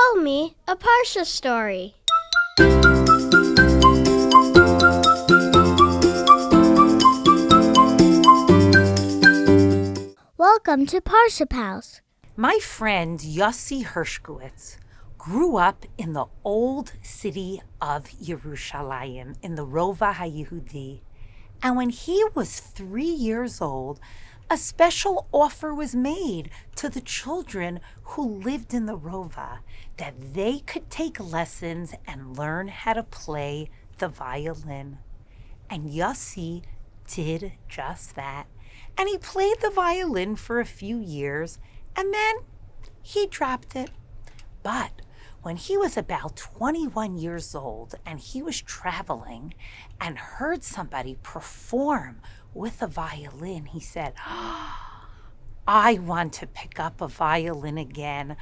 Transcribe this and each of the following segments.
Tell me a Parsha story. Welcome to Parsha House. My friend Yossi Hershkowitz grew up in the old city of Yerushalayim, in the Rova HaYehudi. And when he was 3 years old, a special offer was made to the children who lived in the Rova that they could take lessons and learn how to play the violin. And Yossi did just that. And he played the violin for a few years, and then he dropped it. But when he was about 21 years old and he was traveling and heard somebody perform with a violin, he said, I want to pick up a violin again.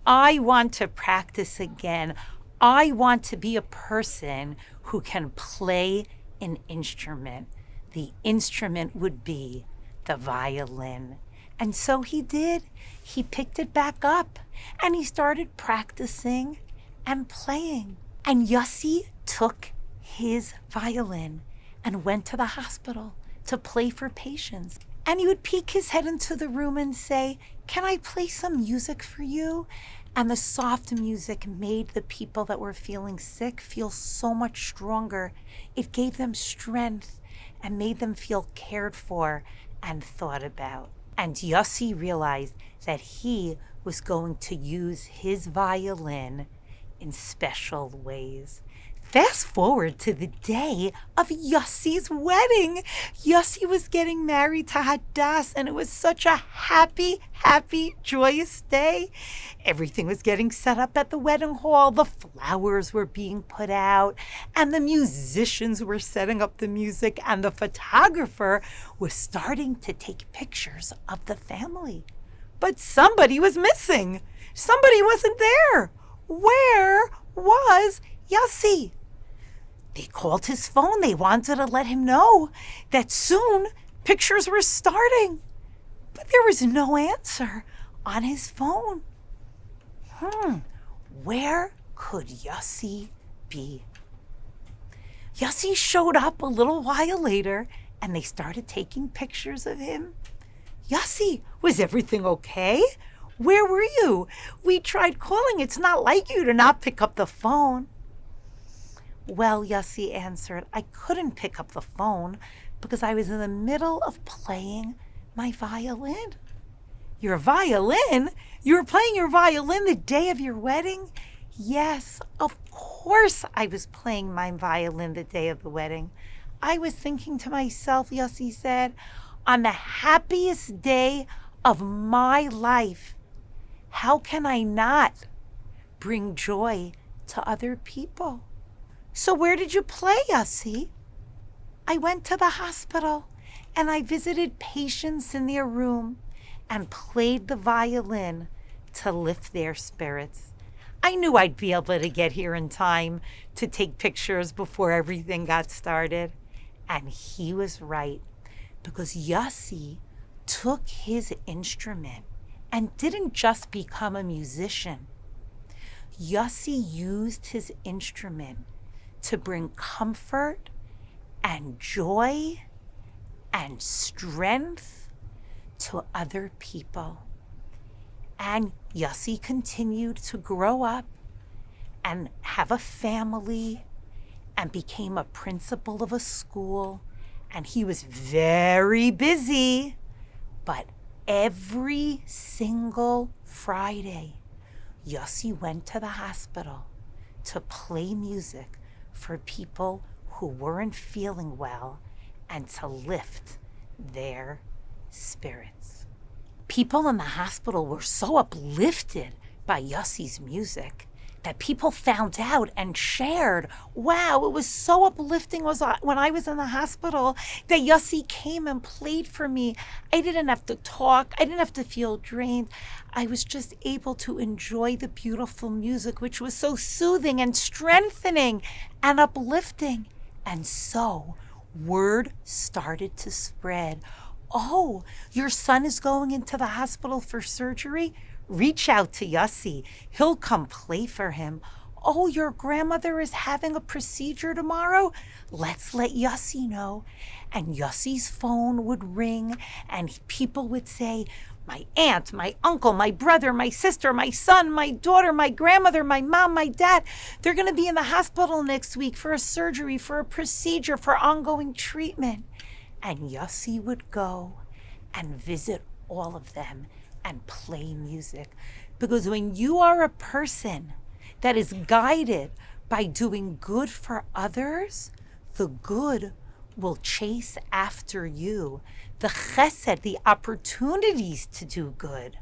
I want to practice again. I want to be a person who can play an instrument. The instrument would be the violin. And so he did. He picked it back up and he started practicing and playing. And Yossi took his violin and went to the hospital to play for patients. And he would peek his head into the room and say, can I play some music for you? And the soft music made the people that were feeling sick feel so much stronger. It gave them strength and made them feel cared for and thought about. And Yossi realized that he was going to use his violin in special ways. Fast forward to the day of Yossi's wedding. Yossi was getting married to Hadass, and it was such a happy, joyous day. Everything was getting set up at the wedding hall. The flowers were being put out, and the musicians were setting up the music, and the photographer was starting to take pictures of the family. But somebody was missing. Somebody wasn't there. Where was Yossi? They called his phone. They wanted to let him know that soon pictures were starting. But there was no answer on his phone. Where could Yossi be? Yossi showed up a little while later, and they started taking pictures of him. Yossi, was everything okay? Where were you? We tried calling. It's not like you to not pick up the phone. Well, Yossi answered, I couldn't pick up the phone because I was in the middle of playing my violin. Your violin? You were playing your violin the day of your wedding? Yes, of course I was playing my violin the day of the wedding. I was thinking to myself, Yossi said, on the happiest day of my life, how can I not bring joy to other people? So where did you play, Yossi? I went to the hospital and I visited patients in their room and played the violin to lift their spirits. I knew I'd be able to get here in time to take pictures before everything got started. And he was right, because Yossi took his instrument and didn't just become a musician. Yossi used his instrument to bring comfort and joy and strength to other people. And Yossi continued to grow up and have a family and became a principal of a school. And he was very busy, but every single Friday, Yossi went to the hospital to play music for people who weren't feeling well and to lift their spirits. People in the hospital were so uplifted by Yossi's music that people found out and shared. Wow, it was so uplifting when I was in the hospital that Yossi came and played for me. I didn't have to talk. I didn't have to feel drained. I was just able to enjoy the beautiful music, which was so soothing and strengthening and uplifting. And so word started to spread. Oh, your son is going into the hospital for surgery? reach out to Yossi. He'll come play for him. Oh, your grandmother is having a procedure tomorrow? Let's let Yossi know. And Yossi's phone would ring, and people would say, my aunt, my uncle, my brother, my sister, my son, my daughter, my grandmother, my mom, my dad, they're going to be in the hospital next week for a surgery, for a procedure, for ongoing treatment. And Yossi would go and visit all of them and play music. Because when you are a person that is guided by doing good for others, the good will chase after you. The chesed, the opportunities to do good,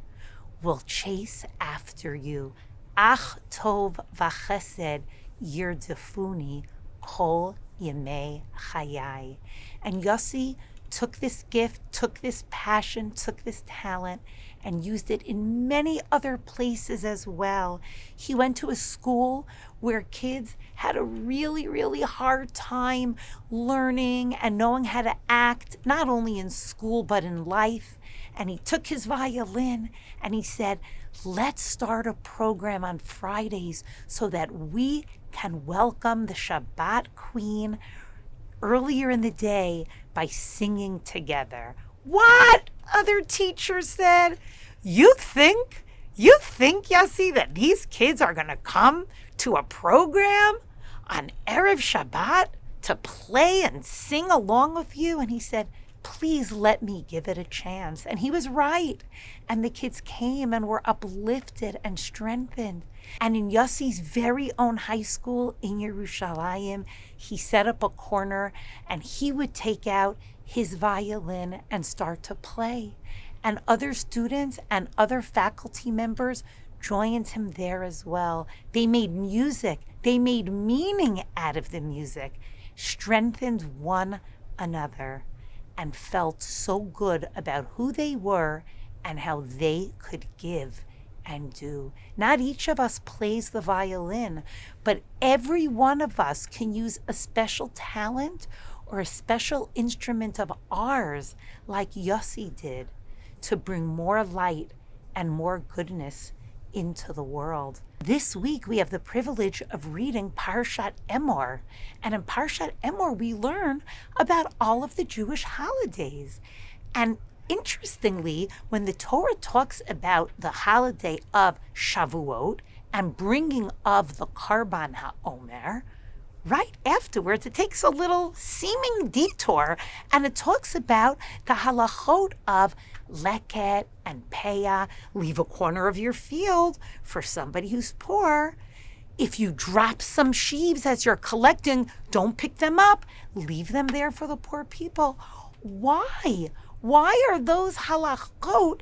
will chase after you. Ach tov v'chesed yirdefuni kol yemei chayai. And Yossi took this gift, took this passion, took this talent, and used it in many other places as well. He went to a school where kids had a really, really hard time learning and knowing how to act, not only in school but in life. And he took his violin and he said, let's start a program on Fridays so that we can welcome the Shabbat Queen earlier in the day by singing together. What? Other teachers said. You think, Yossi, that these kids are going to come to a program on Erev Shabbat to play and sing along with you? And he said, please let me give it a chance. And he was right. And the kids came and were uplifted and strengthened. And in Yossi's very own high school in Yerushalayim, he set up a corner and he would take out his violin and start to play. And other students and other faculty members joined him there as well. They made music. They made meaning out of the music, strengthened one another, and felt so good about who they were and how they could give and do. Not each of us plays the violin, but every one of us can use a special talent or a special instrument of ours, like Yossi did, to bring more light and more goodness into the world. This week we have the privilege of reading Parashat Emor. And in Parashat Emor we learn about all of the Jewish holidays. And interestingly, when the Torah talks about the holiday of Shavuot and bringing of the Karban HaOmer, right afterwards, it takes a little seeming detour and it talks about the halachot of leket and peah. Leave a corner of your field for somebody who's poor. If you drop some sheaves as you're collecting, don't pick them up. Leave them there for the poor people. Why? Why are those halachot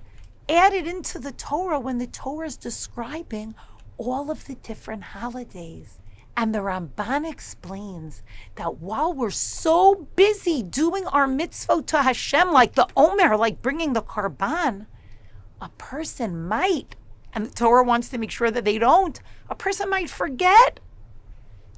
added into the Torah when the Torah is describing all of the different holidays? And the Ramban explains that while we're so busy doing our mitzvot to Hashem, like the Omer, like bringing the Karban, a person might, and the Torah wants to make sure that they don't, a person might forget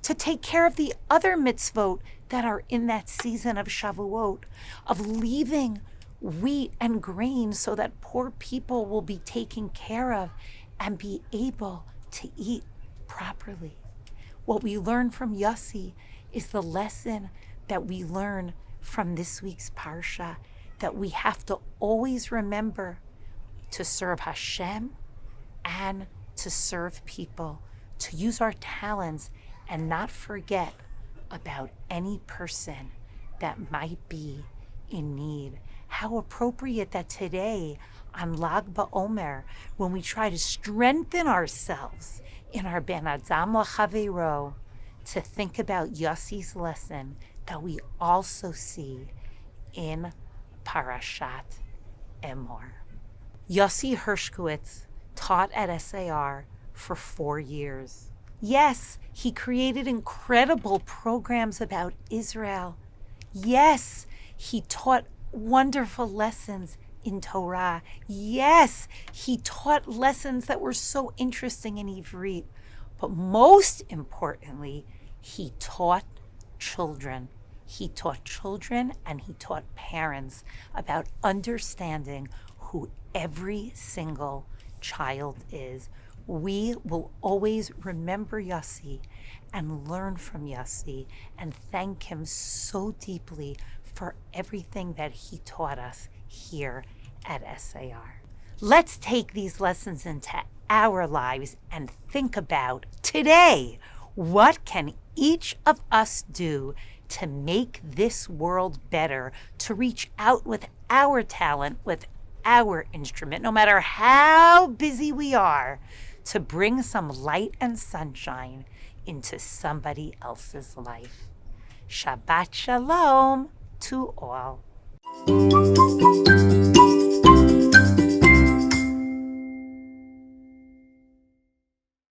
to take care of the other mitzvot that are in that season of Shavuot, of leaving wheat and grain so that poor people will be taken care of and be able to eat properly. What we learn from Yossi is the lesson that we learn from this week's Parsha, that we have to always remember to serve Hashem and to serve people, to use our talents and not forget about any person that might be in need. How appropriate that today on Lag BaOmer, when we try to strengthen ourselves in our Ben Adam L'Chaveiro, to think about Yossi's lesson that we also see in Parashat Emor. Yossi Hershkowitz taught at SAR for 4 years. Yes, he created incredible programs about Israel. Yes, he taught wonderful lessons in Torah. Yes, he taught lessons that were so interesting in Ivrit. But most importantly, he taught children. He taught children and he taught parents about understanding who every single child is. We will always remember Yossi and learn from Yossi and thank him so deeply for everything that he taught us here at SAR. Let's take these lessons into our lives and think about today. What can each of us do to make this world better, to reach out with our talent, with our instrument, no matter how busy we are, to bring some light and sunshine into somebody else's life. Shabbat Shalom to all.